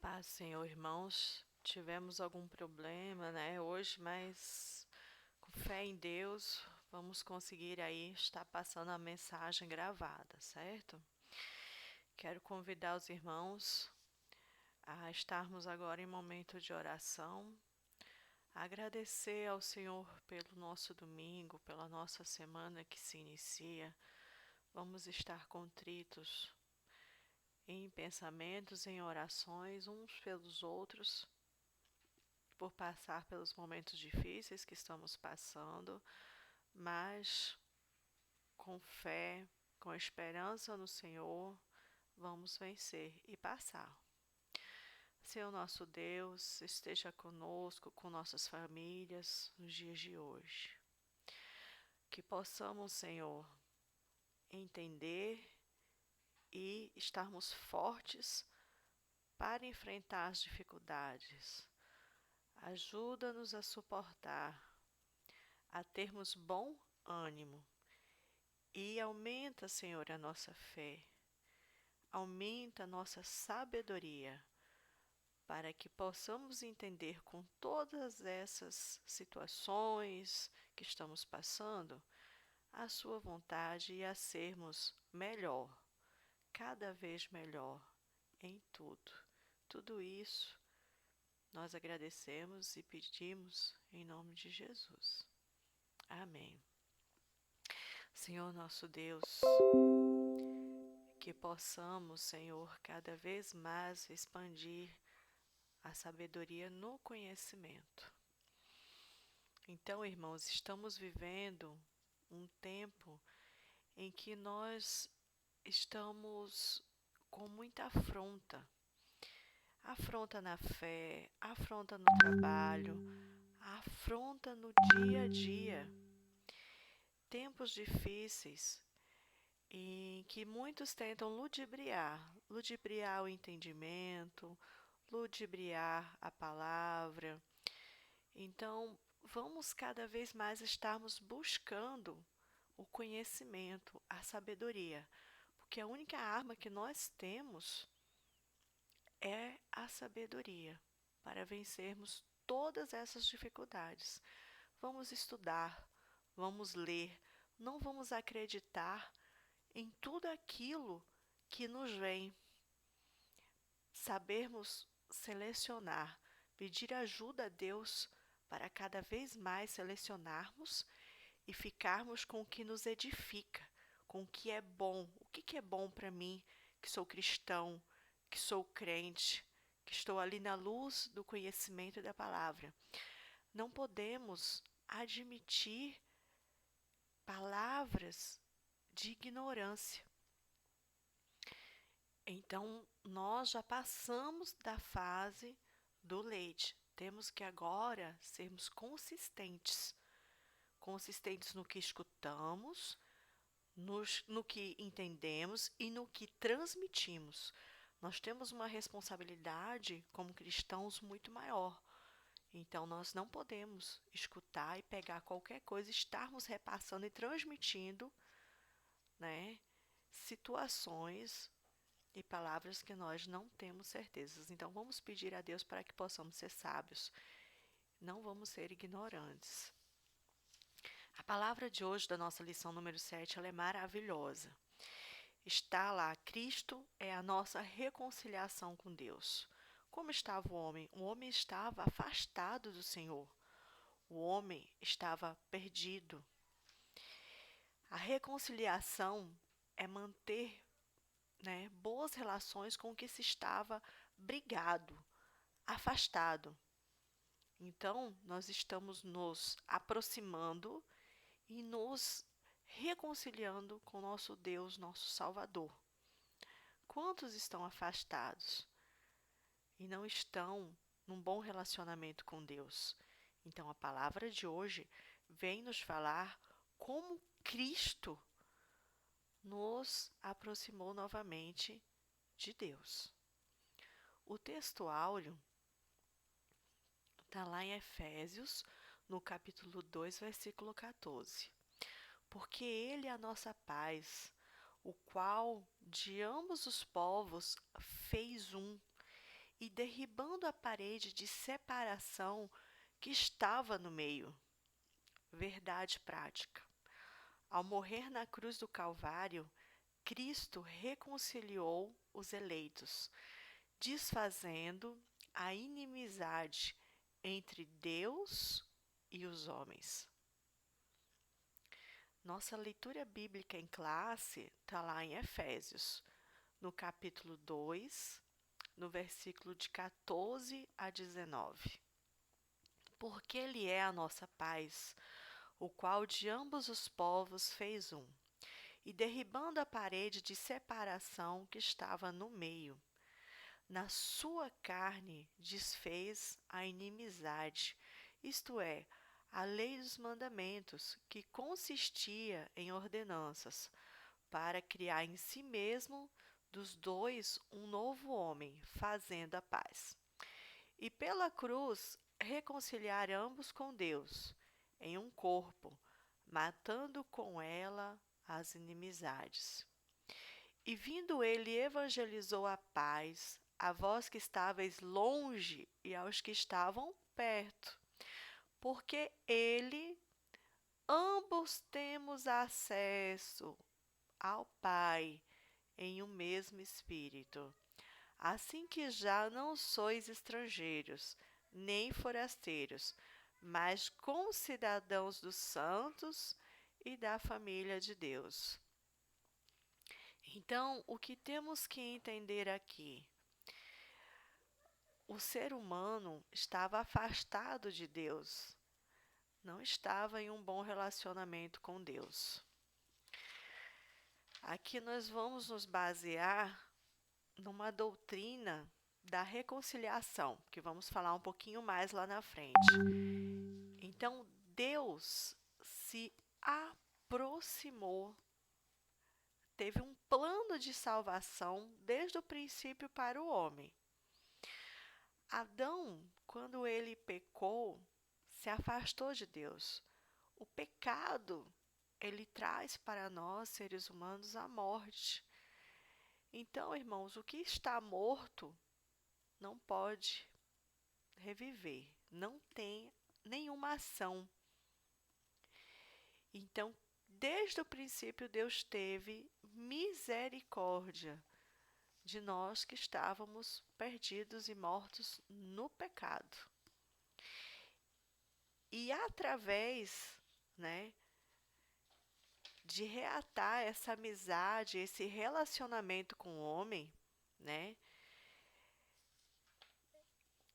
Paz, Senhor, irmãos. Tivemos algum problema, né, hoje, mas com fé em Deus, vamos conseguir aí estar passando a mensagem gravada, certo? Quero convidar os irmãos a estarmos agora em momento de oração, agradecer ao Senhor pelo nosso domingo, pela nossa semana que se inicia. Vamos estar contritos em pensamentos, em orações, uns pelos outros, por passar pelos momentos difíceis que estamos passando, mas com fé, com esperança no Senhor, vamos vencer e passar. Senhor nosso Deus, esteja conosco, com nossas famílias nos dias de hoje. Que possamos, Senhor, entender e estarmos fortes para enfrentar as dificuldades. Ajuda-nos a suportar, a termos bom ânimo. E aumenta, Senhor, a nossa fé, aumenta a nossa sabedoria, para que possamos entender com todas essas situações que estamos passando, a Sua vontade e a sermos melhor, cada vez melhor em tudo. Tudo isso nós agradecemos e pedimos em nome de Jesus. Amém. Senhor nosso Deus, que possamos, Senhor, cada vez mais expandir a sabedoria no conhecimento. Então, irmãos, estamos vivendo um tempo em que nós estamos com muita afronta. Afronta na fé, afronta no trabalho, afronta no dia a dia. Tempos difíceis em que muitos tentam ludibriar o entendimento, ludibriar a palavra. Então, vamos cada vez mais estarmos buscando o conhecimento, a sabedoria, porque a única arma que nós temos é a sabedoria para vencermos todas essas dificuldades. Vamos estudar, vamos ler, não vamos acreditar em tudo aquilo que nos vem. Sabermos selecionar, pedir ajuda a Deus para cada vez mais selecionarmos e ficarmos com o que nos edifica, com o que é bom. O que é bom para mim, que sou cristão, que sou crente, que estou ali na luz do conhecimento da palavra. Não podemos admitir palavras de ignorância. Então, nós já passamos da fase do leite. Temos que agora sermos consistentes. Consistentes no que escutamos, no que entendemos e no que transmitimos. Nós temos uma responsabilidade como cristãos muito maior. Então, nós não podemos escutar e pegar qualquer coisa, estarmos repassando e transmitindo, né, situações e palavras que nós não temos certezas. Então, vamos pedir a Deus para que possamos ser sábios. Não vamos ser ignorantes. A palavra de hoje, da nossa lição número 7, ela é maravilhosa. Está lá, Cristo é a nossa reconciliação com Deus. Como estava o homem? O homem estava afastado do Senhor. O homem estava perdido. A reconciliação é manter, né, boas relações com o que se estava brigado, afastado. Então, nós estamos nos aproximando e nos reconciliando com nosso Deus, nosso Salvador. Quantos estão afastados e não estão num bom relacionamento com Deus? Então, a palavra de hoje vem nos falar como Cristo nos aproximou novamente de Deus. O texto áureo está lá em Efésios, no capítulo 2, versículo 14. Porque Ele é a nossa paz, o qual de ambos os povos fez um, e derribando a parede de separação que estava no meio. Verdade prática. Ao morrer na cruz do Calvário, Cristo reconciliou os eleitos, desfazendo a inimizade entre Deus e os homens. Nossa leitura bíblica em classe está lá em Efésios, no capítulo 2, no versículo de 14 a 19. Porque Ele é a nossa paz, o qual de ambos os povos fez um, e derribando a parede de separação que estava no meio, na sua carne desfez a inimizade, isto é, a lei dos mandamentos, que consistia em ordenanças, para criar em si mesmo dos dois um novo homem, fazendo a paz. E pela cruz reconciliar ambos com Deus, em um corpo, matando com ela as inimizades. E vindo ele, evangelizou a paz a vós que estáveis longe e aos que estavam perto, porque ele, ambos temos acesso ao Pai em um mesmo Espírito. Assim que já não sois estrangeiros, nem forasteiros, mas concidadãos dos santos e da família de Deus. Então, o que temos que entender aqui? O ser humano estava afastado de Deus, não estava em um bom relacionamento com Deus. Aqui nós vamos nos basear numa doutrina da reconciliação, que vamos falar um pouquinho mais lá na frente. Então, Deus se aproximou, teve um plano de salvação desde o princípio para o homem. Adão, quando ele pecou, se afastou de Deus. O pecado, ele traz para nós, seres humanos, a morte. Então, irmãos, o que está morto não pode reviver, não tem nenhuma ação. Então, desde o princípio, Deus teve misericórdia de nós que estávamos perdidos e mortos no pecado. E através, de reatar essa amizade, esse relacionamento com o homem,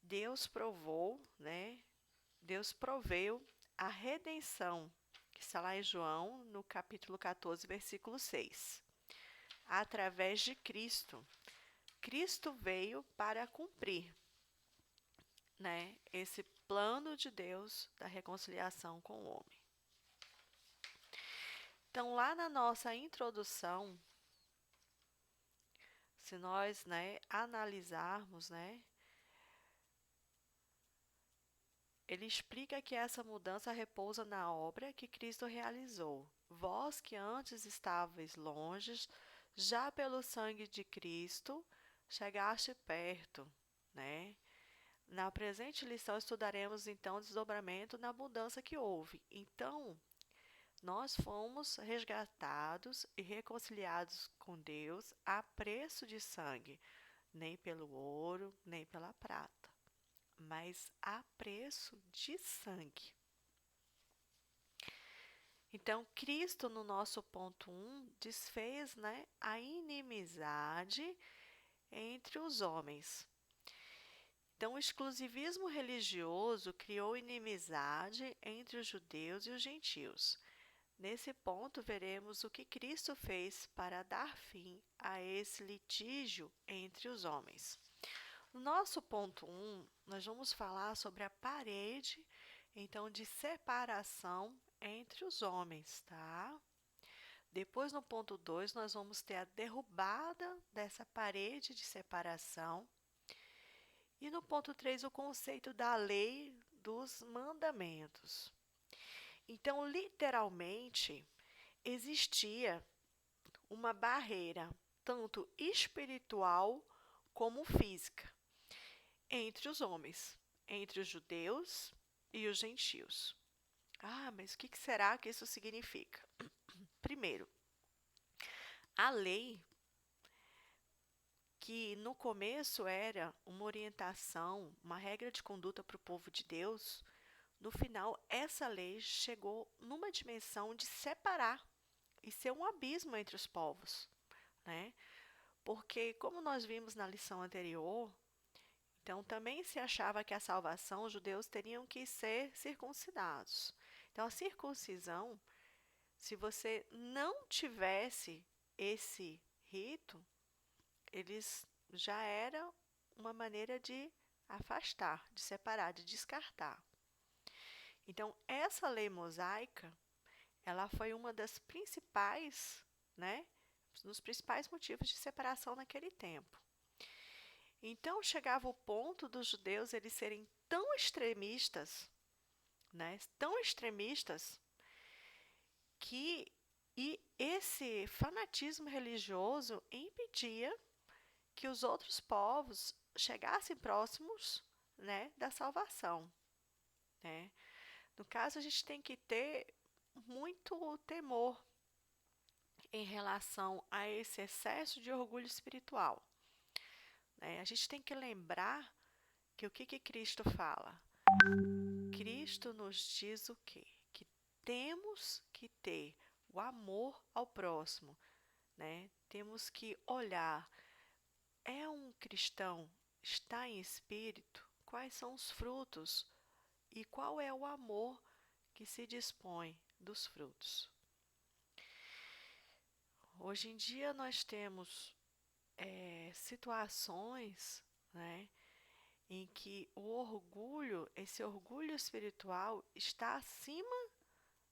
Deus Deus proveu a redenção, que está lá em João, no capítulo 14, versículo 6. Através de Cristo. Cristo veio para cumprir, esse plano de Deus da reconciliação com o homem. Então, lá na nossa introdução, se nós analisarmos, ele explica que essa mudança repousa na obra que Cristo realizou. Vós que antes estáveis longe, já pelo sangue de Cristo, chegaste perto, Na presente lição estudaremos então o desdobramento na mudança que houve. Então, nós fomos resgatados e reconciliados com Deus a preço de sangue, nem pelo ouro, nem pela prata, mas a preço de sangue. Então, Cristo, no nosso ponto 1, desfez a inimizade entre os homens. Então, o exclusivismo religioso criou inimizade entre os judeus e os gentios. Nesse ponto, veremos o que Cristo fez para dar fim a esse litígio entre os homens. No nosso ponto 1, nós vamos falar sobre a parede, então, de separação entre os homens, tá? Depois, no ponto 2, nós vamos ter a derrubada dessa parede de separação. E no ponto 3, o conceito da lei dos mandamentos. Então, literalmente, existia uma barreira, tanto espiritual como física. entre os homens, entre os judeus e os gentios. Ah, mas o que será que isso significa? Primeiro, a lei, que no começo era uma orientação, uma regra de conduta para o povo de Deus, no final, essa lei chegou numa dimensão de separar e ser um abismo entre os povos, né? Porque, como nós vimos na lição anterior, então também se achava que a salvação, os judeus teriam que ser circuncidados. Então, a circuncisão, se você não tivesse esse rito, eles já era uma maneira de afastar, de separar, de descartar. Então, essa lei mosaica, ela foi uma das principais, né, dos principais motivos de separação naquele tempo. Então, chegava o ponto dos judeus eles serem tão extremistas, né, tão extremistas, que esse fanatismo religioso impedia que os outros povos chegassem próximos, né, da salvação, né? No caso, a gente tem que ter muito temor em relação a esse excesso de orgulho espiritual, né? A gente tem que lembrar que o que Cristo fala? Cristo nos diz o quê? Que temos que ter o amor ao próximo, né? Temos que olhar, é um cristão, está em espírito? Quais são os frutos? E qual é o amor que se dispõe dos frutos? Hoje em dia nós temos situações, né, em que o orgulho, esse orgulho espiritual, está acima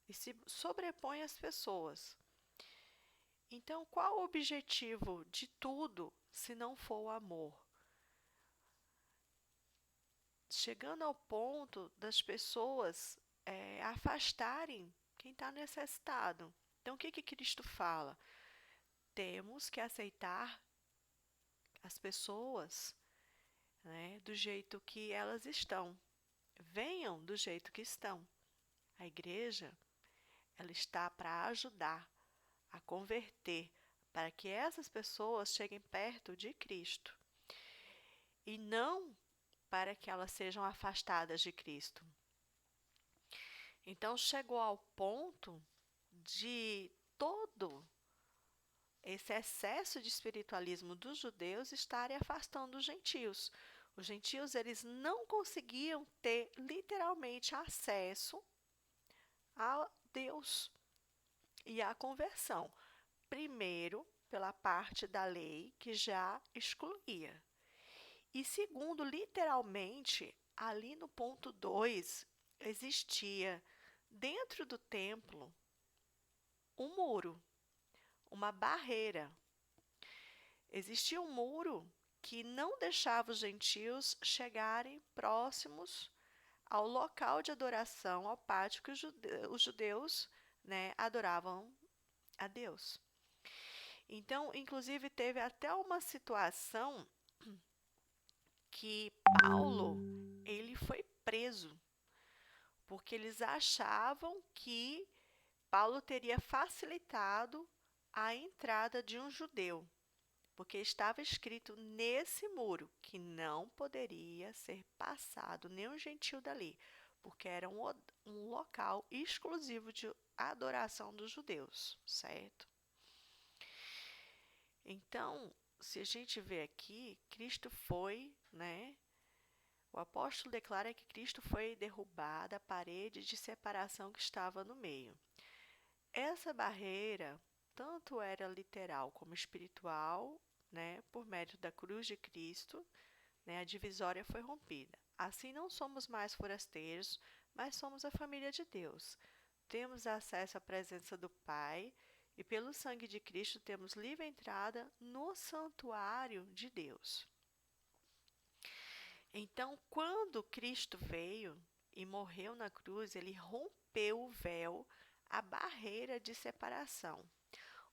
e se sobrepõe às pessoas. Então, qual o objetivo de tudo se não for o amor? Chegando ao ponto das pessoas afastarem quem está necessitado. Então, o que Cristo fala? Temos que aceitar as pessoas, né, do jeito que elas estão. Venham do jeito que estão. A igreja, ela está para ajudar a converter, para que essas pessoas cheguem perto de Cristo. E não para que elas sejam afastadas de Cristo. Então, chegou ao ponto de todo esse excesso de espiritualismo dos judeus estarem afastando os gentios. Os gentios, eles não conseguiam ter literalmente acesso a Deus e à conversão. Primeiro, pela parte da lei que já excluía. E segundo, literalmente, ali no ponto 2, existia dentro do templo um muro, uma barreira. Existia um muro que não deixava os gentios chegarem próximos ao local de adoração, ao pátio que os judeus, né, adoravam a Deus. Então, inclusive, teve até uma situação que Paulo ele foi preso, porque eles achavam que Paulo teria facilitado a entrada de um judeu, porque estava escrito nesse muro que não poderia ser passado nenhum gentil dali, porque era um local exclusivo de adoração dos judeus, certo? Então, se a gente vê aqui, Cristo foi, né? O apóstolo declara que Cristo foi derrubada a parede de separação que estava no meio. Essa barreira, tanto era literal como espiritual, né, por mérito da cruz de Cristo, né, a divisória foi rompida. Assim não somos mais forasteiros, mas somos a família de Deus. Temos acesso à presença do Pai e pelo sangue de Cristo temos livre entrada no santuário de Deus. Então, quando Cristo veio e morreu na cruz, ele rompeu o véu, a barreira de separação.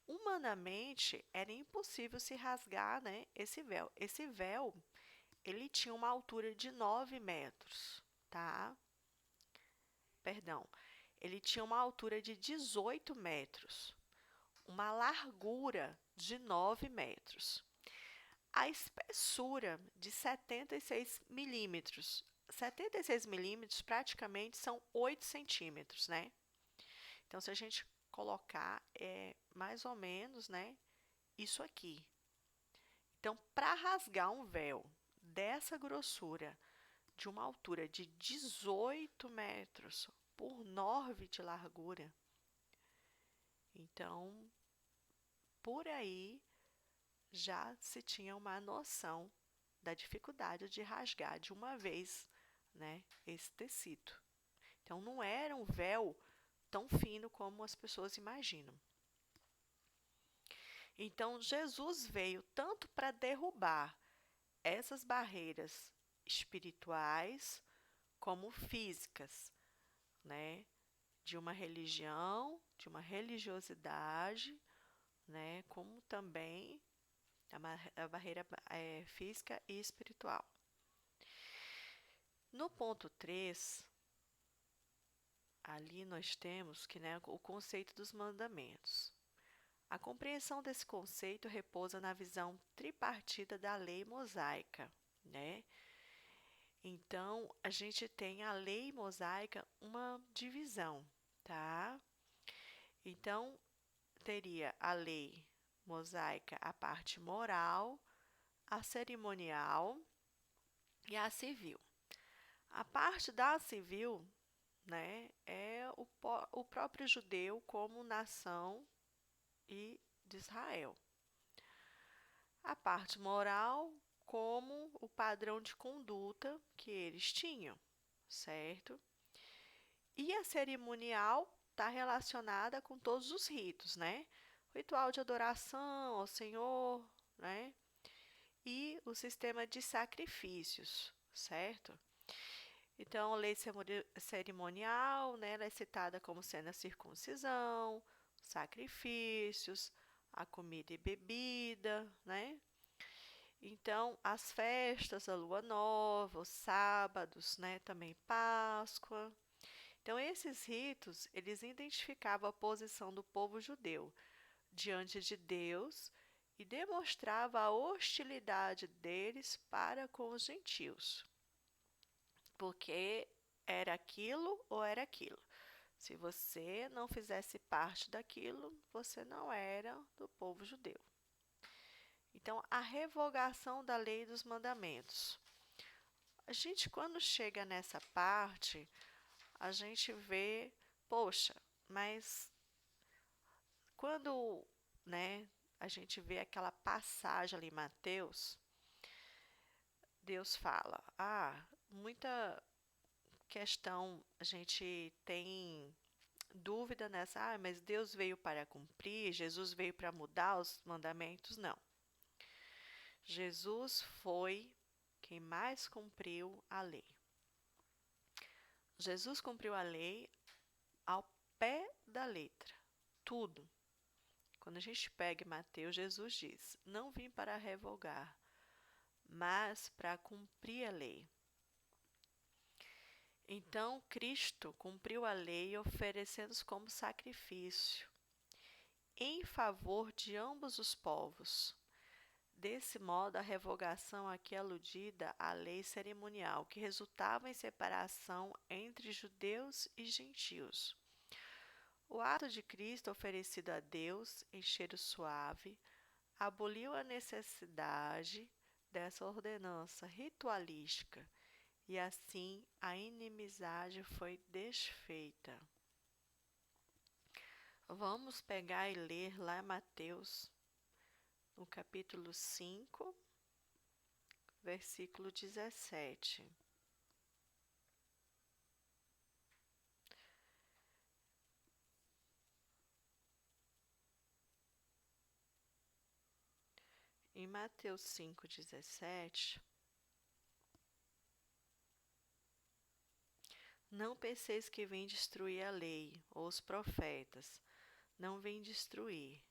Humanamente, era impossível se rasgar, né, esse véu. Esse véu, ele tinha uma altura de 9 metros, tá? Perdão, ele tinha uma altura de 18 metros, uma largura de 9 metros, a espessura de 76 milímetros. 76 milímetros praticamente são 8 centímetros, né? Então, se a gente colocar, é mais ou menos, né, isso aqui. Então, para rasgar um véu dessa grossura, de uma altura de 18 metros por 9 de largura, então, por aí já se tinha uma noção da dificuldade de rasgar de uma vez, né, esse tecido. Então, não era um véu tão fino como as pessoas imaginam. Então, Jesus veio tanto para derrubar essas barreiras espirituais como físicas, né, de uma religião, de uma religiosidade, né, como também a barreira física e espiritual. No ponto 3, ali nós temos que, né, o conceito dos mandamentos. A compreensão desse conceito repousa na visão tripartida da lei mosaica, né? Então, a gente tem a lei mosaica uma divisão, tá? Então, teria a lei mosaica a parte moral, a cerimonial e a civil. A parte da civil, né, é o próprio judeu como nação e de Israel. A parte moral como o padrão de conduta que eles tinham, certo? E a cerimonial está relacionada com todos os ritos, né? O ritual de adoração ao Senhor, né? E o sistema de sacrifícios, certo? Então, a lei cerimonial, né, ela é citada como sendo a circuncisão, sacrifícios, a comida e bebida, né? Então, as festas, a lua nova, os sábados, né, também Páscoa. Então, esses ritos, eles identificavam a posição do povo judeu diante de Deus e demonstrava a hostilidade deles para com os gentios, porque era aquilo ou era aquilo. Se você não fizesse parte daquilo, você não era do povo judeu. Então, a revogação da lei e dos mandamentos. A gente, quando chega nessa parte, a gente vê, poxa, mas quando, né, a gente vê aquela passagem ali em Mateus, Deus fala, muita questão, a gente tem dúvida nessa, mas Deus veio para cumprir, Jesus veio para mudar os mandamentos? Não. Jesus foi quem mais cumpriu a lei. Jesus cumpriu a lei ao pé da letra, tudo. Quando a gente pega Mateus, Jesus diz: não vim para revogar, mas para cumprir a lei. Então, Cristo cumpriu a lei oferecendo-se como sacrifício em favor de ambos os povos. Desse modo, a revogação aqui é aludida à lei cerimonial, que resultava em separação entre judeus e gentios. O ato de Cristo oferecido a Deus em cheiro suave aboliu a necessidade dessa ordenança ritualística e assim a inimizade foi desfeita. Vamos pegar e ler lá em Mateus, no capítulo 5, versículo 17. Em Mateus 5,17, não penseis que vim destruir a lei ou os profetas, não vim destruir,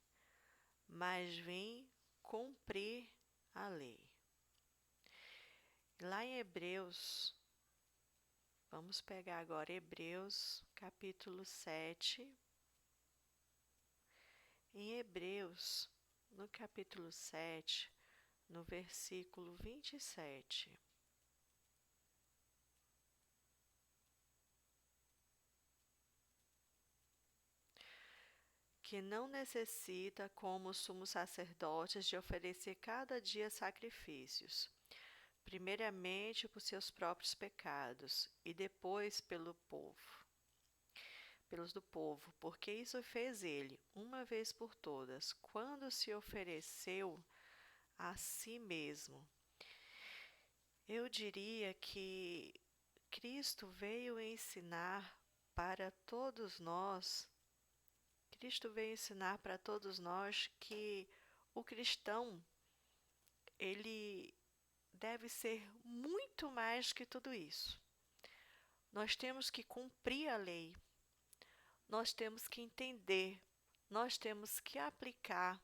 mas vim cumprir a lei. Lá em Hebreus, vamos pegar agora Hebreus, capítulo 7. Em Hebreus, no capítulo 7, no versículo 27. Que não necessita, como os sumos sacerdotes, de oferecer cada dia sacrifícios, primeiramente por seus próprios pecados e depois pelos do povo, porque isso fez ele, uma vez por todas, quando se ofereceu a si mesmo. Eu diria que Cristo veio ensinar para todos nós, Cristo veio ensinar para todos nós que o cristão, ele deve ser muito mais que tudo isso. Nós temos que cumprir a lei, nós temos que entender, nós temos que aplicar,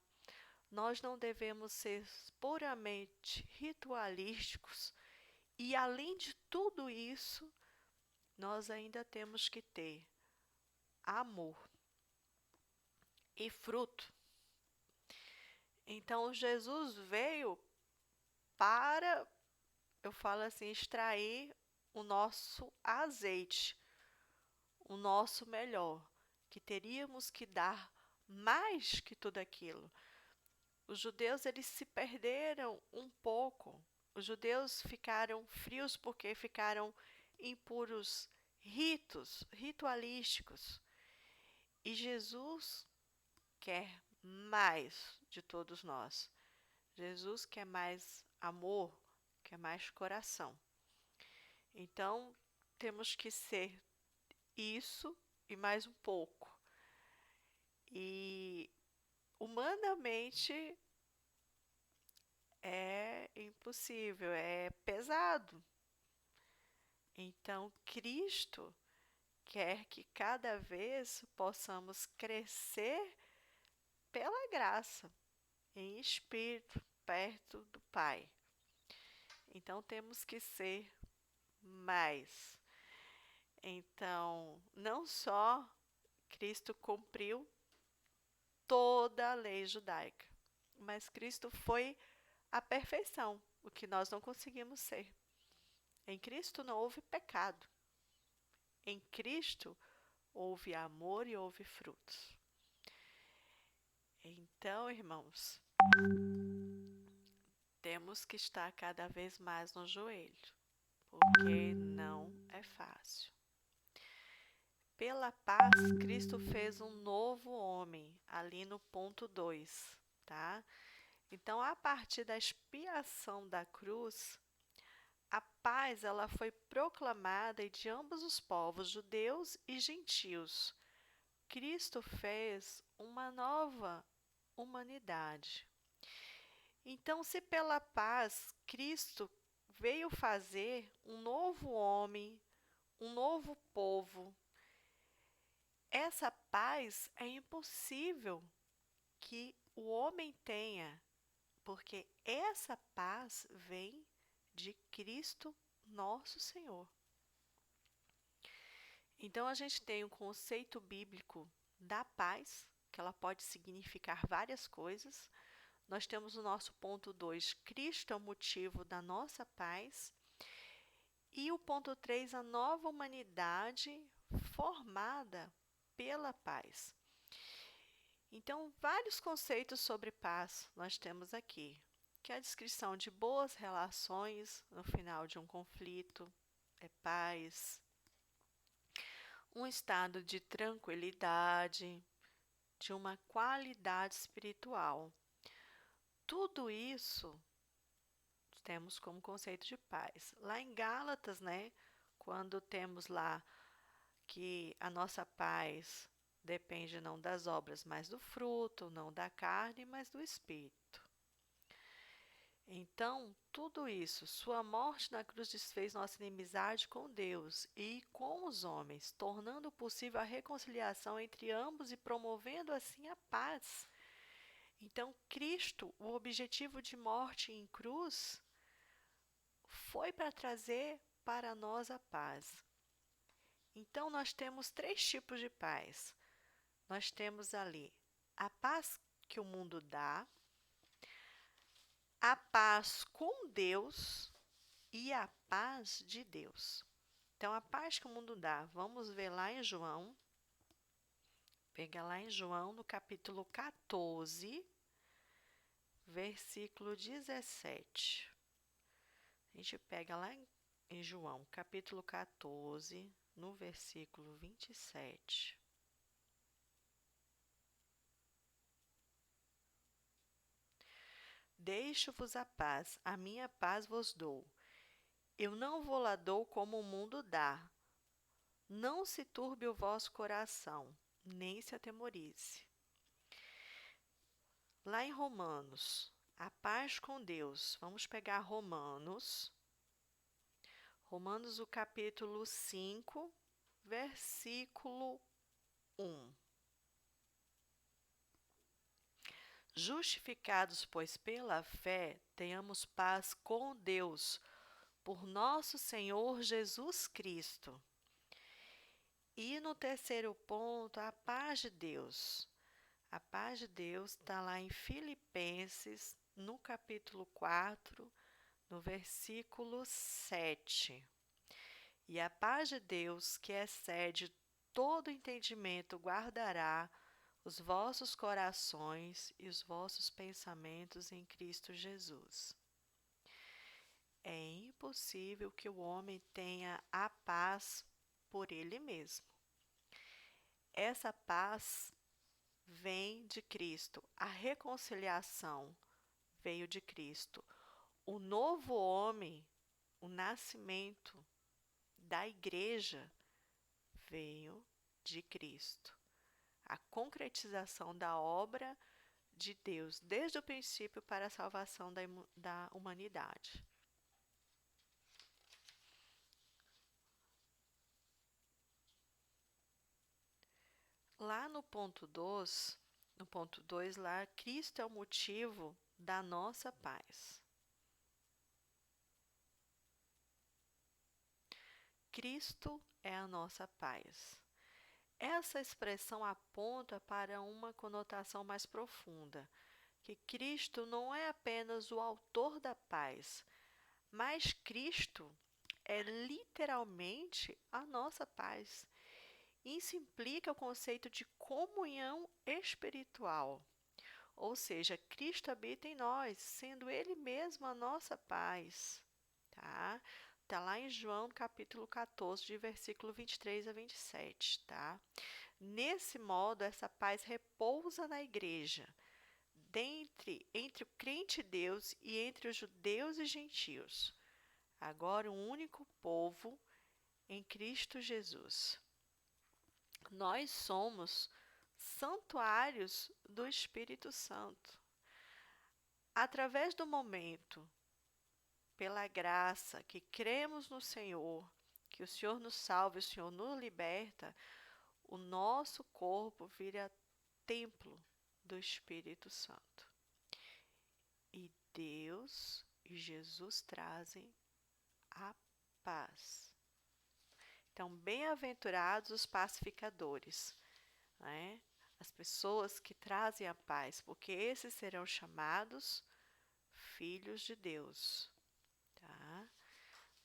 nós não devemos ser puramente ritualísticos e, além de tudo isso, nós ainda temos que ter amor e fruto. Então, Jesus veio para, eu falo assim, extrair o nosso azeite, o nosso melhor, que teríamos que dar mais que tudo aquilo. Os judeus, eles se perderam um pouco. Os judeus ficaram frios porque ficaram impuros ritualísticos. E Jesus quer mais de todos nós. Jesus quer mais amor, quer mais coração. Então, temos que ser isso e mais um pouco. E humanamente é impossível, é pesado. Então, Cristo quer que cada vez possamos crescer pela graça, em espírito, perto do Pai. Então, temos que ser mais. Então, não só Cristo cumpriu toda a lei judaica, mas Cristo foi a perfeição, o que nós não conseguimos ser. Em Cristo não houve pecado. Em Cristo houve amor e houve frutos. Então, irmãos, temos que estar cada vez mais no joelho, porque não é fácil. Pela paz, Cristo fez um novo homem, ali no ponto 2, tá? Então, a partir da expiação da cruz, a paz ela foi proclamada de ambos os povos, judeus e gentios. Cristo fez uma nova humanidade. Então, se pela paz Cristo veio fazer um novo homem, um novo povo, essa paz é impossível que o homem tenha, porque essa paz vem de Cristo nosso Senhor. Então, a gente tem um conceito bíblico da paz, que ela pode significar várias coisas. Nós temos o nosso ponto 2, Cristo é o motivo da nossa paz. E o ponto 3, a nova humanidade formada pela paz. Então, vários conceitos sobre paz nós temos aqui, que é a descrição de boas relações no final de um conflito, é paz. Um estado de tranquilidade, de uma qualidade espiritual. Tudo isso temos como conceito de paz. Lá em Gálatas, né, quando temos lá que a nossa paz depende não das obras, mas do fruto, não da carne, mas do espírito. Então, tudo isso, sua morte na cruz desfez nossa inimizade com Deus e com os homens, tornando possível a reconciliação entre ambos e promovendo assim a paz. Então, Cristo, o objetivo de morte em cruz, foi para trazer para nós a paz. Então, nós temos três tipos de paz. Nós temos ali a paz que o mundo dá, a paz com Deus e a paz de Deus. Então, a paz que o mundo dá, vamos ver lá em João. Pega lá em João, no capítulo 14, versículo 17. A gente pega lá em João, capítulo 14, no versículo 27. Deixo-vos a paz, a minha paz vos dou. Eu não vou lá dou como o mundo dá. Não se turbe o vosso coração, nem se atemorize. Lá em Romanos, a paz com Deus. Vamos pegar Romanos, o capítulo 5, versículo 1. Justificados, pois, pela fé, tenhamos paz com Deus, por nosso Senhor Jesus Cristo. E no terceiro ponto, a paz de Deus. A paz de Deus está lá em Filipenses, no capítulo 4, no versículo 7. E a paz de Deus, que excede todo entendimento, guardará os vossos corações e os vossos pensamentos em Cristo Jesus. É impossível que o homem tenha a paz por ele mesmo. Essa paz vem de Cristo, a reconciliação veio de Cristo. O novo homem, o nascimento da igreja veio de Cristo. A concretização da obra de Deus, desde o princípio para a salvação da humanidade. Lá no ponto 2, lá, Cristo é o motivo da nossa paz. Cristo é a nossa paz. Essa expressão aponta para uma conotação mais profunda, que Cristo não é apenas o autor da paz, mas Cristo é literalmente a nossa paz. Isso implica o conceito de comunhão espiritual, ou seja, Cristo habita em nós, sendo Ele mesmo a nossa paz. Tá? Está lá em João, capítulo 14, de versículo 23 a 27, tá? Nesse modo, essa paz repousa na igreja, entre o crente e Deus e entre os judeus e gentios. Agora, um único povo em Cristo Jesus. Nós somos santuários do Espírito Santo. Através do momento, pela graça que cremos no Senhor, que o Senhor nos salva, o Senhor nos liberta, o nosso corpo vira templo do Espírito Santo. E Deus e Jesus trazem a paz. Então, bem-aventurados os pacificadores, né? As pessoas que trazem a paz, porque esses serão chamados filhos de Deus. Tá?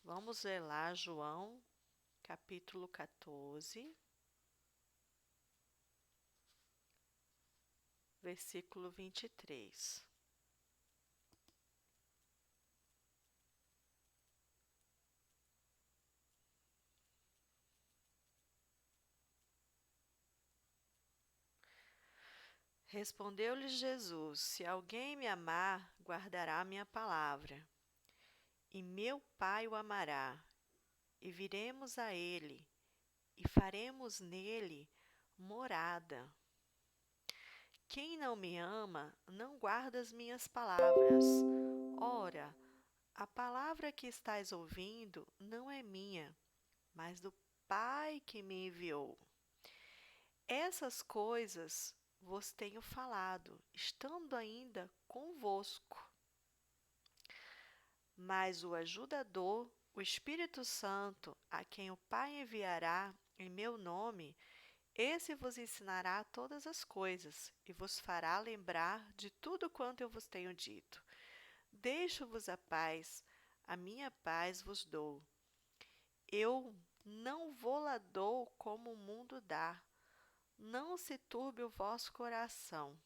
Vamos ler lá João, capítulo 14, versículo 23. Respondeu-lhes Jesus: Se alguém me amar, guardará a minha palavra, e meu Pai o amará, e viremos a ele, e faremos nele morada. Quem não me ama, não guarda as minhas palavras. Ora, a palavra que estais ouvindo não é minha, mas do Pai que me enviou. Essas coisas vos tenho falado, estando ainda convosco. Mas o ajudador, o Espírito Santo, a quem o Pai enviará em meu nome, esse vos ensinará todas as coisas e vos fará lembrar de tudo quanto eu vos tenho dito. Deixo-vos a minha paz vos dou. Eu não vou-la dou como o mundo dá. Não se turbe o vosso coração,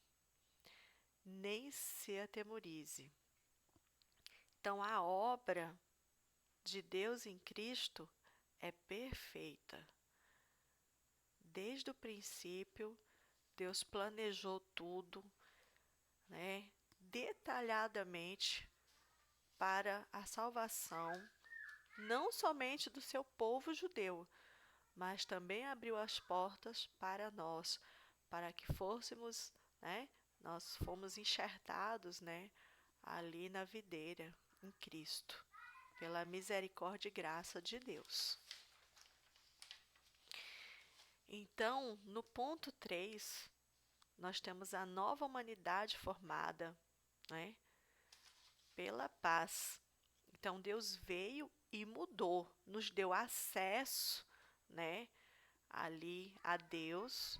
nem se atemorize. Então, a obra de Deus em Cristo é perfeita. Desde o princípio, Deus planejou tudo, né, detalhadamente para a salvação, não somente do seu povo judeu, mas também abriu as portas para nós, para que fôssemos, né, nós fomos enxertados, né, ali na videira, em Cristo, pela misericórdia e graça de Deus. Então, no ponto 3, nós temos a nova humanidade formada, né, pela paz. Então, Deus veio e mudou, nos deu acesso, né, ali a Deus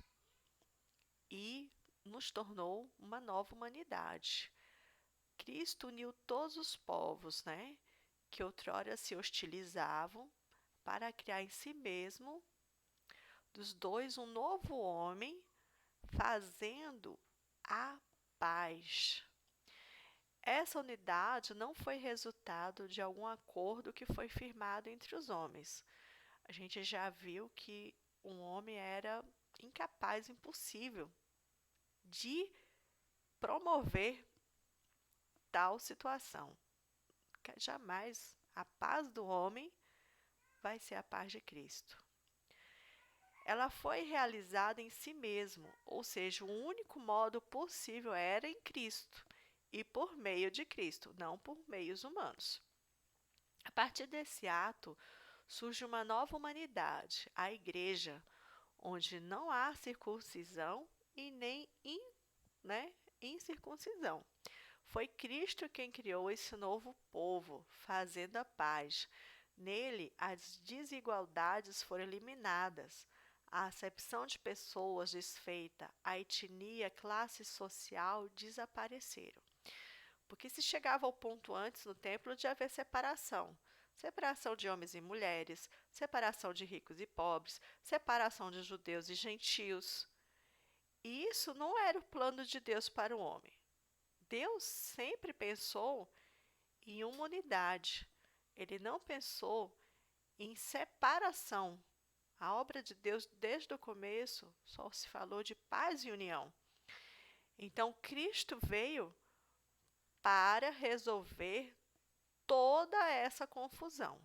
e nos tornou uma nova humanidade. Cristo uniu todos os povos, né, que outrora se hostilizavam, para criar em si mesmo dos dois um novo homem, fazendo a paz. Essa unidade não foi resultado de algum acordo que foi firmado entre os homens. A gente já viu que um homem era incapaz, impossível de promover tal situação. Jamais a paz do homem vai ser a paz de Cristo. Ela foi realizada em si mesmo, ou seja, o único modo possível era em Cristo e por meio de Cristo, não por meios humanos. A partir desse ato, surge uma nova humanidade, a Igreja, onde não há circuncisão e nem incircuncisão. Foi Cristo quem criou esse novo povo, fazendo a paz. Nele, as desigualdades foram eliminadas, a acepção de pessoas desfeita, a etnia, classe social desapareceram. Porque se chegava ao ponto antes no templo de haver separação. Separação de homens e mulheres, separação de ricos e pobres, separação de judeus e gentios. E isso não era o plano de Deus para o homem. Deus sempre pensou em uma unidade. Ele não pensou em separação. A obra de Deus, desde o começo, só se falou de paz e união. Então, Cristo veio para resolver toda essa confusão.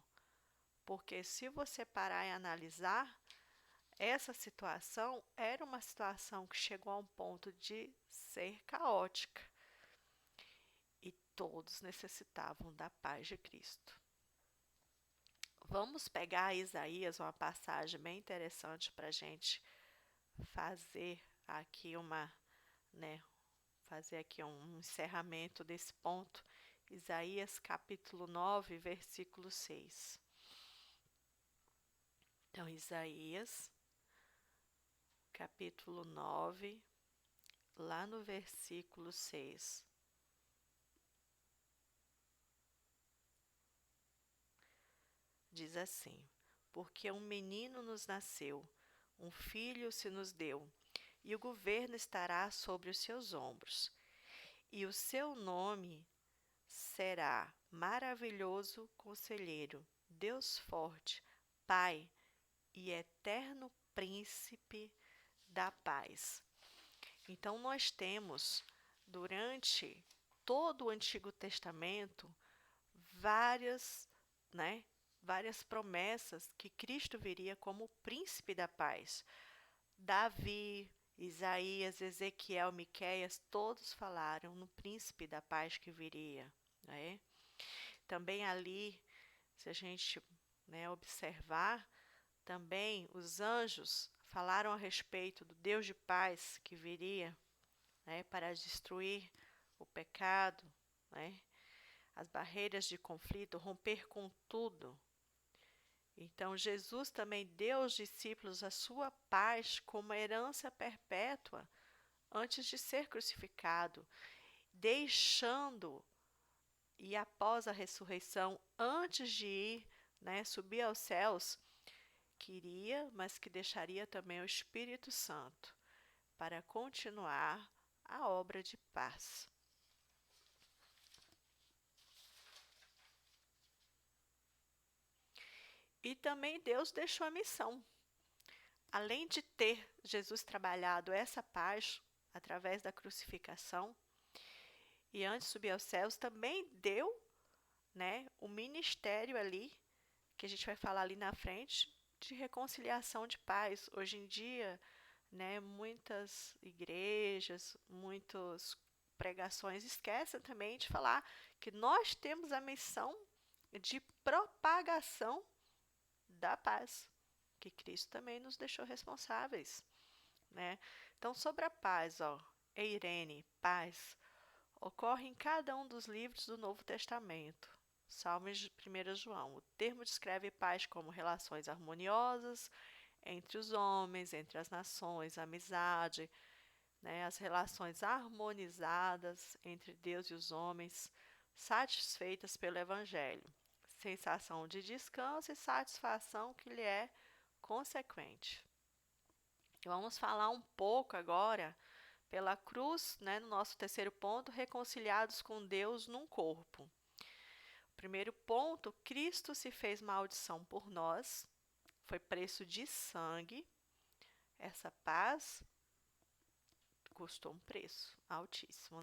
Porque se você parar e analisar, essa situação era uma situação que chegou a um ponto de ser caótica. E todos necessitavam da paz de Cristo. Vamos pegar Isaías, uma passagem bem interessante para a gente fazer aqui fazer aqui um encerramento desse ponto. Isaías capítulo 9, versículo 6. Então, Isaías capítulo 9, lá no versículo 6. Diz assim: porque um menino nos nasceu, um filho se nos deu, e o governo estará sobre os seus ombros. E o seu nome será Maravilhoso Conselheiro, Deus Forte, Pai e Eterno Príncipe da Paz. Então, nós temos, durante todo o Antigo Testamento, várias, várias promessas que Cristo viria como o príncipe da paz. Davi, Isaías, Ezequiel, Miqueias, todos falaram no príncipe da paz que viria. Né? Também ali, se a gente observar, também os anjos falaram a respeito do Deus de paz que viria para destruir o pecado. Né? as barreiras de conflito, romper com tudo. Então, Jesus também deu aos discípulos a sua paz como herança perpétua antes de ser crucificado, deixando, e após a ressurreição, antes de ir, subir aos céus, queria, mas que deixaria também o Espírito Santo para continuar a obra de paz. E também Deus deixou a missão. Além de ter Jesus trabalhado essa paz através da crucificação, e antes de subir aos céus, também deu, o ministério ali, que a gente vai falar ali na frente, de reconciliação de paz. Hoje em dia, muitas igrejas, muitas pregações esquecem também de falar que nós temos a missão de propagação da paz, que Cristo também nos deixou responsáveis, Então, sobre a paz, Eirene, paz, ocorre em cada um dos livros do Novo Testamento. Salmos de 1 João. O termo descreve paz como relações harmoniosas entre os homens, entre as nações, amizade, as relações harmonizadas entre Deus e os homens, satisfeitas pelo Evangelho, sensação de descanso e satisfação que lhe é consequente. Vamos falar um pouco agora pela cruz, no nosso terceiro ponto, reconciliados com Deus num corpo. Primeiro ponto, Cristo se fez maldição por nós, foi preço de sangue. Essa paz custou um preço altíssimo,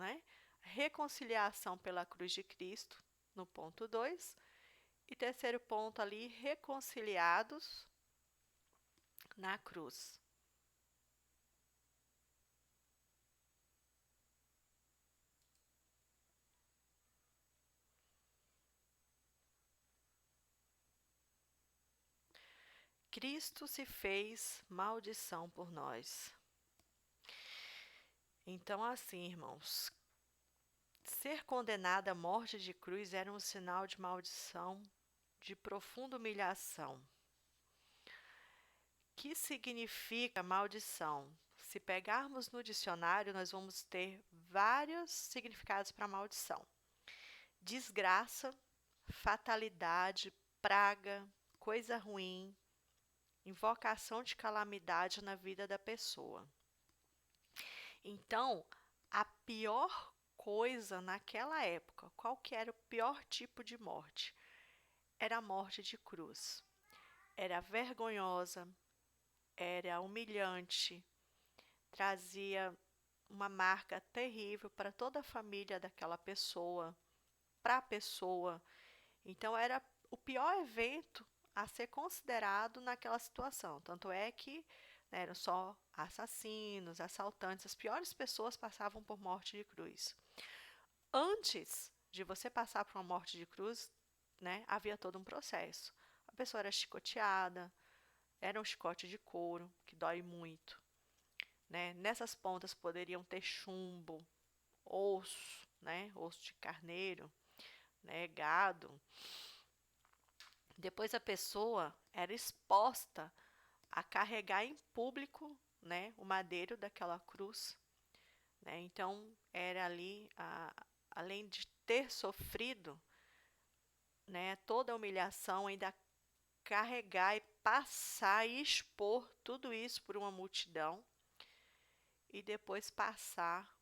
Reconciliação pela cruz de Cristo, no ponto 2. E terceiro ponto ali, reconciliados na cruz. Cristo se fez maldição por nós. Então, assim, irmãos, ser condenado à morte de cruz era um sinal de maldição, de profunda humilhação. Que significa maldição? Se pegarmos no dicionário, nós vamos ter vários significados para maldição: desgraça, fatalidade, praga, coisa ruim, invocação de calamidade na vida da pessoa. Então, a pior coisa naquela época, qual que era o pior tipo de morte? Era a morte de cruz. Era vergonhosa, era humilhante, trazia uma marca terrível para toda a família daquela pessoa, para a pessoa. Então, era o pior evento a ser considerado naquela situação. Tanto é que eram só assassinos, assaltantes, as piores pessoas passavam por morte de cruz. Antes de você passar por uma morte de cruz, havia todo um processo. A pessoa era chicoteada, era um chicote de couro, que dói muito. Nessas pontas poderiam ter chumbo, osso, osso de carneiro, gado. Depois a pessoa era exposta a carregar em público, o madeiro daquela cruz. Então, era ali, além de ter sofrido toda a humilhação, ainda carregar e passar e expor tudo isso por uma multidão e depois passar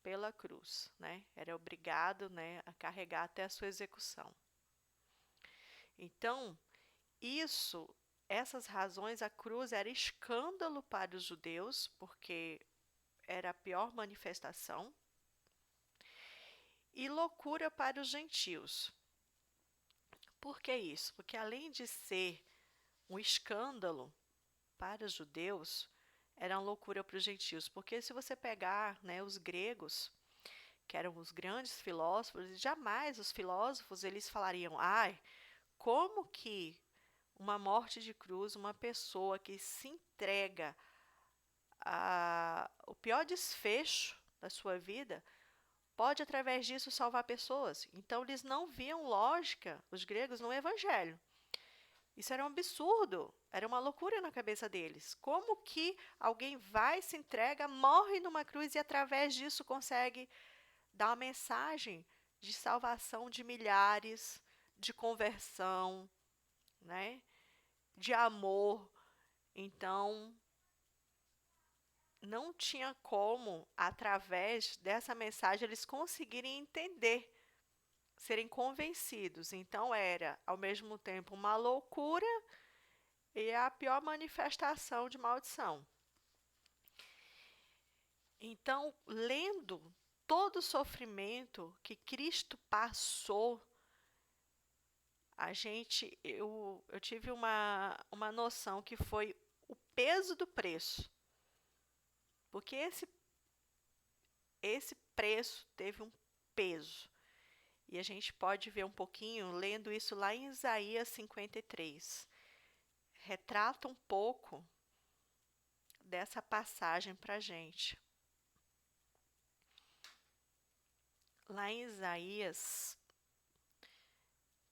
pela cruz. Era obrigado a carregar até a sua execução. Então, essas razões, a cruz era escândalo para os judeus, porque era a pior manifestação, e loucura para os gentios. Por que isso? Porque além de ser um escândalo para os judeus, era uma loucura para os gentios. Porque se você pegar os gregos, que eram os grandes filósofos, jamais os filósofos eles falariam: ai, como que uma morte de cruz, uma pessoa que se entrega o pior desfecho da sua vida, pode através disso salvar pessoas. Então eles não viam lógica, os gregos, no evangelho. Isso era um absurdo, era uma loucura na cabeça deles. Como que alguém vai, se entrega, morre numa cruz e através disso consegue dar uma mensagem de salvação de milhares, de conversão, né? De amor. Então, não tinha como, através dessa mensagem, eles conseguirem entender, serem convencidos. Então, era, ao mesmo tempo, uma loucura e a pior manifestação de maldição. Então, lendo todo o sofrimento que Cristo passou, eu tive uma noção que foi o peso do preço. Porque esse preço teve um peso. E a gente pode ver um pouquinho lendo isso lá em Isaías 53. Retrata um pouco dessa passagem para a gente. Lá em Isaías,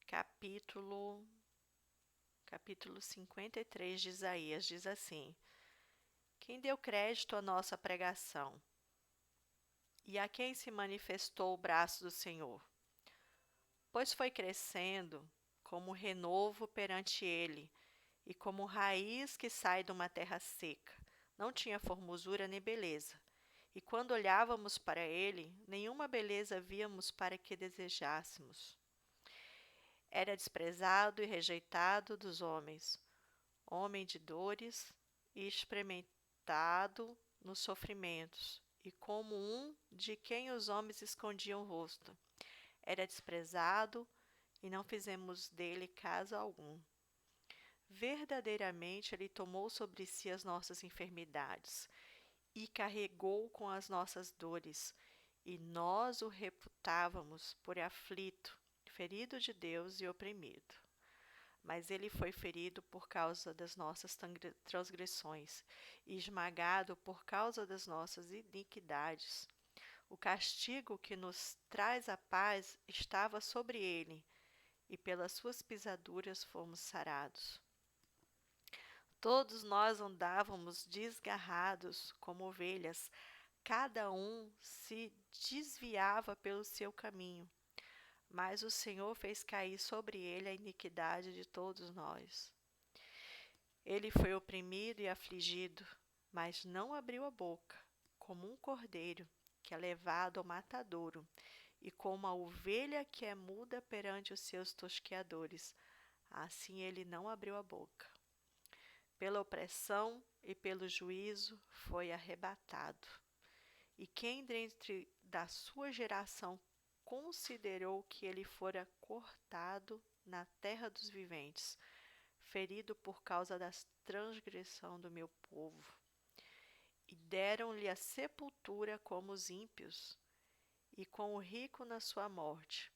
capítulo 53 de Isaías, diz assim: Quem deu crédito à nossa pregação? E a quem se manifestou o braço do Senhor? Pois foi crescendo como renovo perante ele, e como raiz que sai de uma terra seca. Não tinha formosura nem beleza. E quando olhávamos para ele, nenhuma beleza víamos para que desejássemos. Era desprezado e rejeitado dos homens, homem de dores e experimentado nos sofrimentos, e como um de quem os homens escondiam o rosto. Era desprezado e não fizemos dele caso algum. Verdadeiramente ele tomou sobre si as nossas enfermidades e carregou com as nossas dores, e nós o reputávamos por aflito, ferido de Deus e oprimido. Mas ele foi ferido por causa das nossas transgressões e esmagado por causa das nossas iniquidades. O castigo que nos traz a paz estava sobre ele, e pelas suas pisaduras fomos sarados. Todos nós andávamos desgarrados como ovelhas, cada um se desviava pelo seu caminho, mas o Senhor fez cair sobre ele a iniquidade de todos nós. Ele foi oprimido e afligido, mas não abriu a boca, como um cordeiro que é levado ao matadouro, e como a ovelha que é muda perante os seus tosqueadores, assim ele não abriu a boca. Pela opressão e pelo juízo foi arrebatado. E quem dentre da sua geração considerou que ele fora cortado na terra dos viventes, ferido por causa da transgressão do meu povo? E deram-lhe a sepultura como os ímpios, e com o rico na sua morte,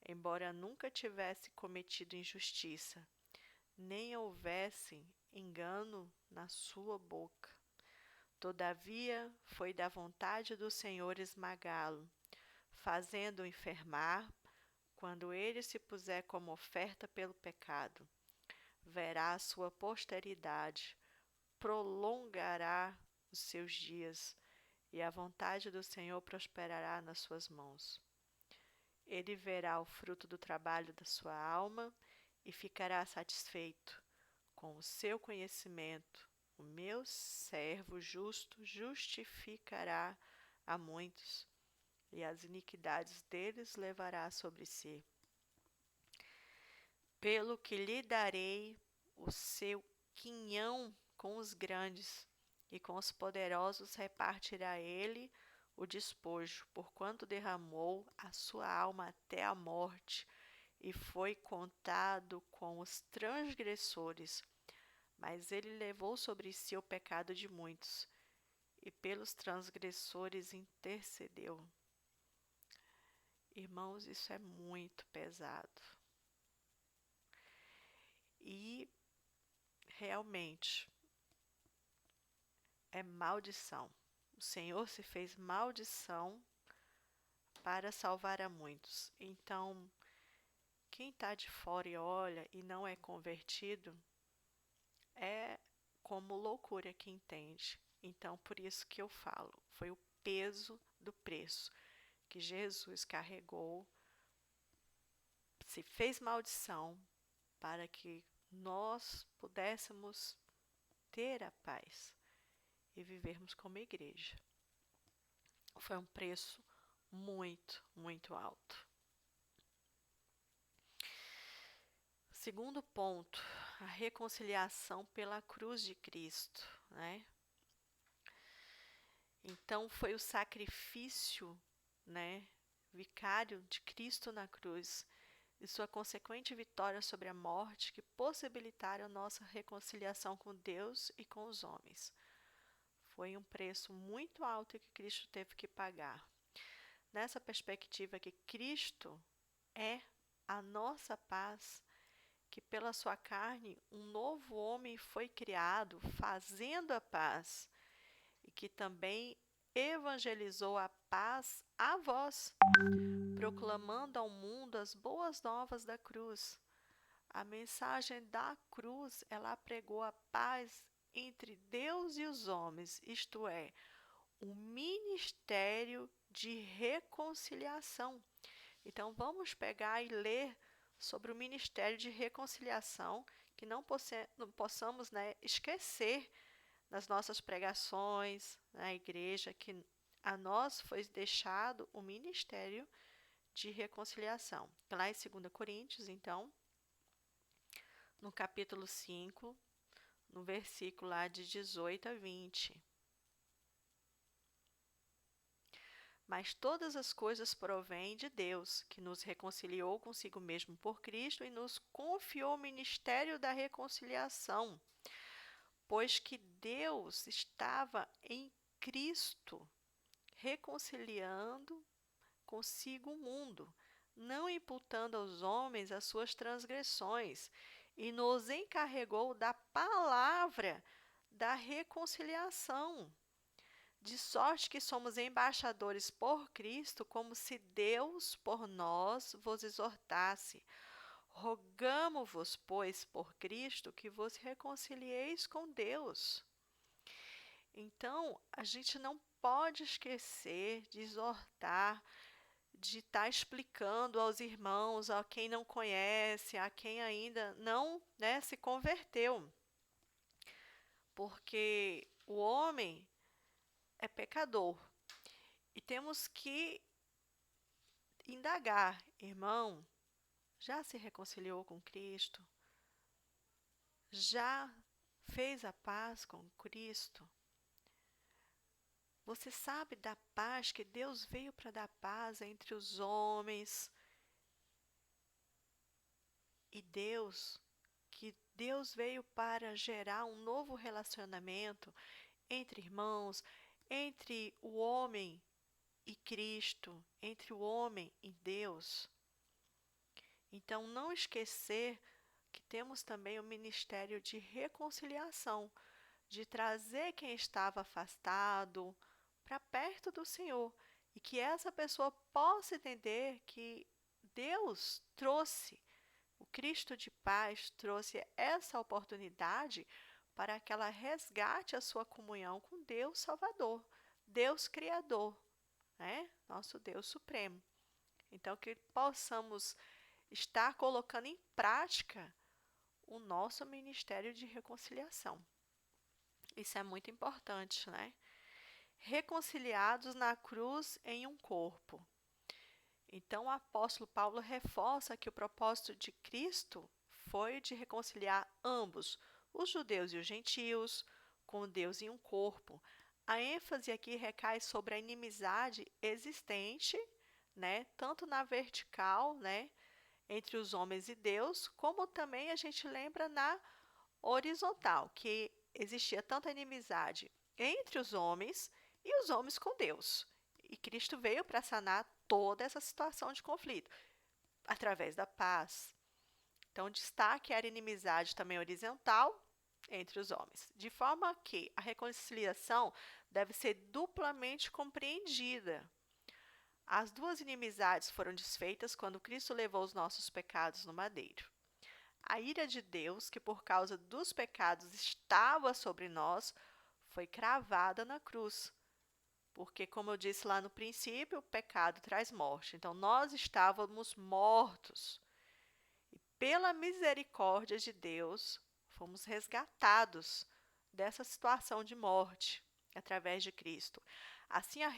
embora nunca tivesse cometido injustiça, nem houvesse engano na sua boca. Todavia foi da vontade do Senhor esmagá-lo, fazendo-o enfermar, quando ele se puser como oferta pelo pecado. Verá a sua posteridade, prolongará os seus dias, e a vontade do Senhor prosperará nas suas mãos. Ele verá o fruto do trabalho da sua alma e ficará satisfeito. Com o seu conhecimento, o meu servo justo justificará a muitos, e as iniquidades deles levará sobre si. Pelo que lhe darei o seu quinhão com os grandes, e com os poderosos repartirá ele o despojo, porquanto derramou a sua alma até a morte, e foi contado com os transgressores. Mas ele levou sobre si o pecado de muitos, e pelos transgressores intercedeu. Irmãos, isso é muito pesado. E realmente é maldição. O Senhor se fez maldição para salvar a muitos. Então, quem está de fora e olha e não é convertido, é como loucura que entende. Então, por isso que eu falo, foi o peso do preço que Jesus carregou, se fez maldição para que nós pudéssemos ter a paz e vivermos como igreja. Foi um preço muito, muito alto. Segundo ponto, a reconciliação pela cruz de Cristo, né? Então foi o sacrifício, né, vicário de Cristo na cruz e sua consequente vitória sobre a morte que possibilitaram nossa reconciliação com Deus e com os homens. Foi um preço muito alto que Cristo teve que pagar. Nessa perspectiva que Cristo é a nossa paz, que pela sua carne um novo homem foi criado, fazendo a paz, e que também evangelizou a paz a vós, proclamando ao mundo as boas novas da cruz. A mensagem da cruz, ela pregou a paz entre Deus e os homens, isto é, o ministério de reconciliação. Então vamos pegar e ler sobre o ministério de reconciliação, que não possamos, né, esquecer nas nossas pregações na igreja, que a nós foi deixado o ministério de reconciliação. Lá em 2 Coríntios, então, no capítulo 5, no versículo lá de 18 a 20. Mas todas as coisas provêm de Deus, que nos reconciliou consigo mesmo por Cristo e nos confiou o ministério da reconciliação, pois que Deus estava em Cristo, reconciliando consigo o mundo, não imputando aos homens as suas transgressões, e nos encarregou da palavra da reconciliação. De sorte que somos embaixadores por Cristo, como se Deus por nós vos exortasse. Rogamo-vos, pois, por Cristo, que vos reconcilieis com Deus. Então, a gente não pode esquecer de exortar, de estar explicando aos irmãos, a quem não conhece, a quem ainda não, né, se converteu. Porque o homem é pecador. E temos que indagar, irmão, já se reconciliou com Cristo? Já fez a paz com Cristo? Você sabe da paz que Deus veio para dar paz entre os homens e Deus? Que Deus veio para gerar um novo relacionamento entre irmãos, entre o homem e Cristo, entre o homem e Deus. Então, não esquecer que temos também o ministério de reconciliação, de trazer quem estava afastado para perto do Senhor e que essa pessoa possa entender que Deus trouxe, o Cristo de paz trouxe essa oportunidade para que ela resgate a sua comunhão com Deus Salvador, Deus Criador, né? Nosso Deus Supremo. Então, que possamos estar colocando em prática o nosso ministério de reconciliação. Isso é muito importante, né? Reconciliados na cruz em um corpo. Então, o apóstolo Paulo reforça que o propósito de Cristo foi de reconciliar ambos, os judeus e os gentios, com Deus em um corpo. A ênfase aqui recai sobre a inimizade existente, né, tanto na vertical, né, entre os homens e Deus, como também a gente lembra na horizontal, que existia tanta inimizade entre os homens e os homens com Deus. E Cristo veio para sanar toda essa situação de conflito através da paz. Então, destaque era inimizade também horizontal entre os homens, de forma que a reconciliação deve ser duplamente compreendida. As duas inimizades foram desfeitas quando Cristo levou os nossos pecados no madeiro. A ira de Deus, que por causa dos pecados estava sobre nós, foi cravada na cruz. Porque, como eu disse lá no princípio, o pecado traz morte. Então, nós estávamos mortos. E pela misericórdia de Deus, fomos resgatados dessa situação de morte através de Cristo. Assim, a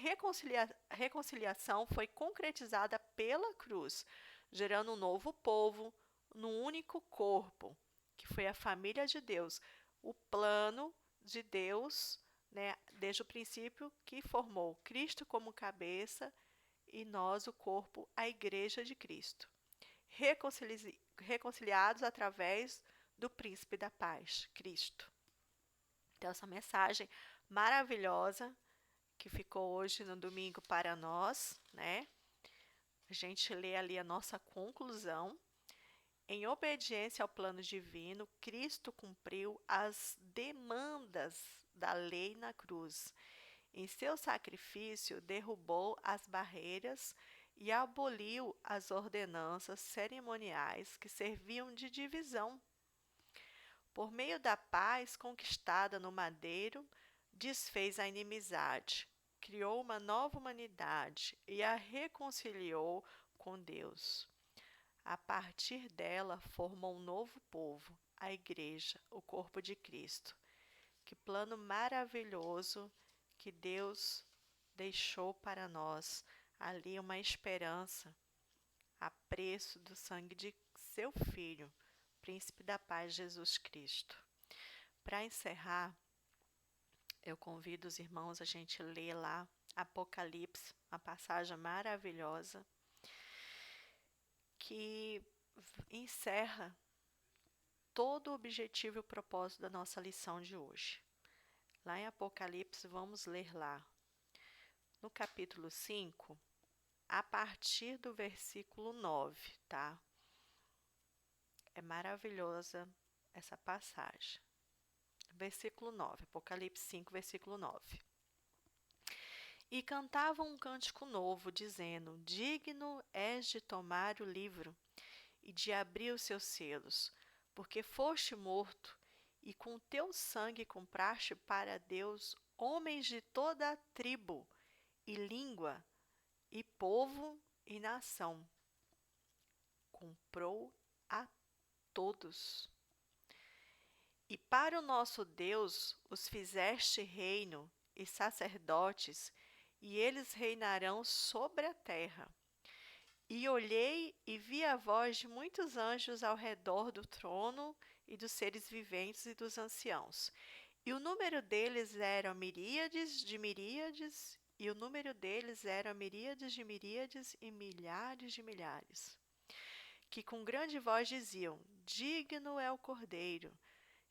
reconciliação foi concretizada pela cruz, gerando um novo povo num único corpo, que foi a família de Deus, o plano de Deus, né, desde o princípio, que formou Cristo como cabeça e nós o corpo, a igreja de Cristo, reconciliados através do príncipe da paz, Cristo. Então, essa mensagem maravilhosa que ficou hoje no domingo para nós, né? A gente lê ali a nossa conclusão. Em obediência ao plano divino, Cristo cumpriu as demandas da lei na cruz. Em seu sacrifício, derrubou as barreiras e aboliu as ordenanças cerimoniais que serviam de divisão. Por meio da paz conquistada no madeiro, desfez a inimizade, criou uma nova humanidade e a reconciliou com Deus. A partir dela, formou um novo povo, a Igreja, o corpo de Cristo. Que plano maravilhoso que Deus deixou para nós ali, uma esperança a preço do sangue de seu Filho, Príncipe da Paz, Jesus Cristo. Para encerrar, eu convido os irmãos a gente ler lá Apocalipse, uma passagem maravilhosa que encerra todo o objetivo e o propósito da nossa lição de hoje. Lá em Apocalipse, vamos ler lá, no capítulo 5, a partir do versículo 9, tá? É maravilhosa essa passagem. Versículo 9, Apocalipse 5, versículo 9. E cantavam um cântico novo, dizendo: Digno és de tomar o livro e de abrir os seus selos, porque foste morto, e com teu sangue compraste para Deus homens de toda a tribo, e língua, e povo, e nação. Comprou a todos. E para o nosso Deus os fizeste reino e sacerdotes, e eles reinarão sobre a terra. E olhei e vi a voz de muitos anjos ao redor do trono e dos seres viventes e dos anciãos. E o número deles era miríades de miríades, e o número deles era miríades de miríades e milhares de milhares, que com grande voz diziam: Digno é o Cordeiro,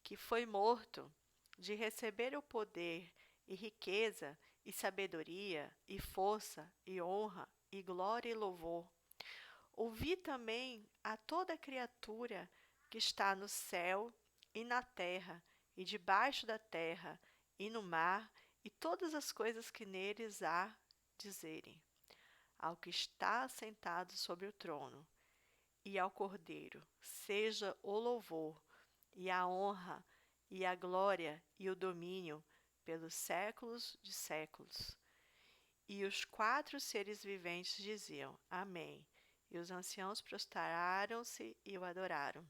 que foi morto, de receber o poder e riqueza e sabedoria e força e honra e glória e louvor. Ouvi também a toda criatura que está no céu e na terra e debaixo da terra e no mar e todas as coisas que neles há, dizerem: ao que está sentado sobre o trono e ao Cordeiro seja o louvor e a honra e a glória e o domínio pelos séculos de séculos. E os 4 seres viventes diziam: Amém. E os anciãos prostraram-se e o adoraram.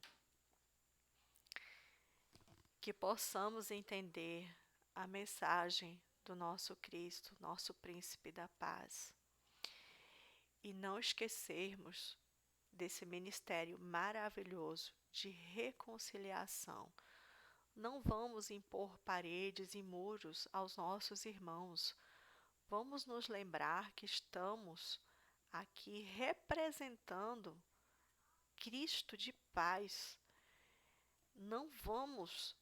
Que possamos entender a mensagem do nosso Cristo, nosso Príncipe da Paz, e não esquecermos desse ministério maravilhoso de reconciliação. Não vamos impor paredes e muros aos nossos irmãos. Vamos nos lembrar que estamos aqui representando Cristo de paz. Não vamos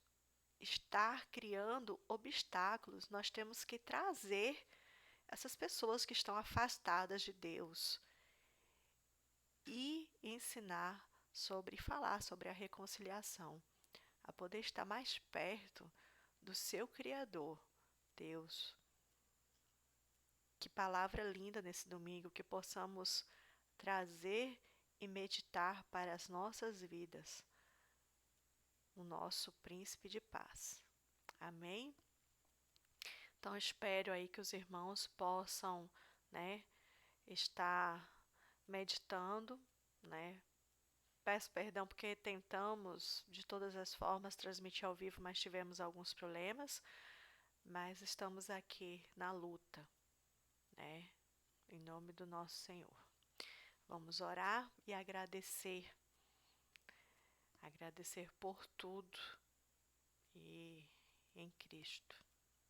estar criando obstáculos. Nós temos que trazer essas pessoas que estão afastadas de Deus e ensinar sobre, falar sobre a reconciliação, a poder estar mais perto do seu Criador, Deus, Que palavra linda nesse domingo, que possamos trazer e meditar para as nossas vidas o nosso príncipe de paz. Amém? Então, espero aí que os irmãos possam, né, estar meditando, né? Peço perdão porque tentamos de todas as formas transmitir ao vivo, mas tivemos alguns problemas, mas estamos aqui na luta, né? Em nome do nosso Senhor. Vamos orar e agradecer por tudo e em Cristo.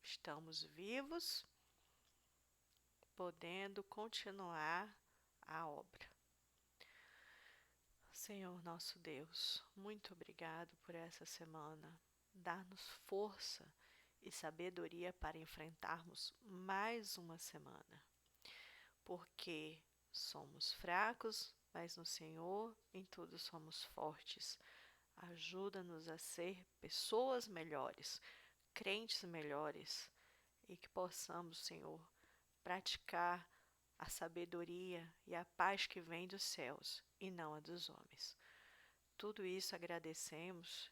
Estamos vivos, podendo continuar a obra. Senhor nosso Deus, muito obrigado por essa semana. Dá-nos força e sabedoria para enfrentarmos mais uma semana, porque somos fracos, mas no Senhor em tudo somos fortes. Ajuda-nos a ser pessoas melhores, crentes melhores, e que possamos, Senhor, praticar a sabedoria e a paz que vem dos céus e não a dos homens. Tudo isso agradecemos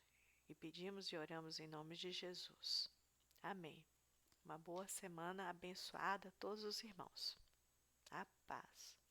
e pedimos e oramos em nome de Jesus. Amém. Uma boa semana abençoada a todos os irmãos. A paz.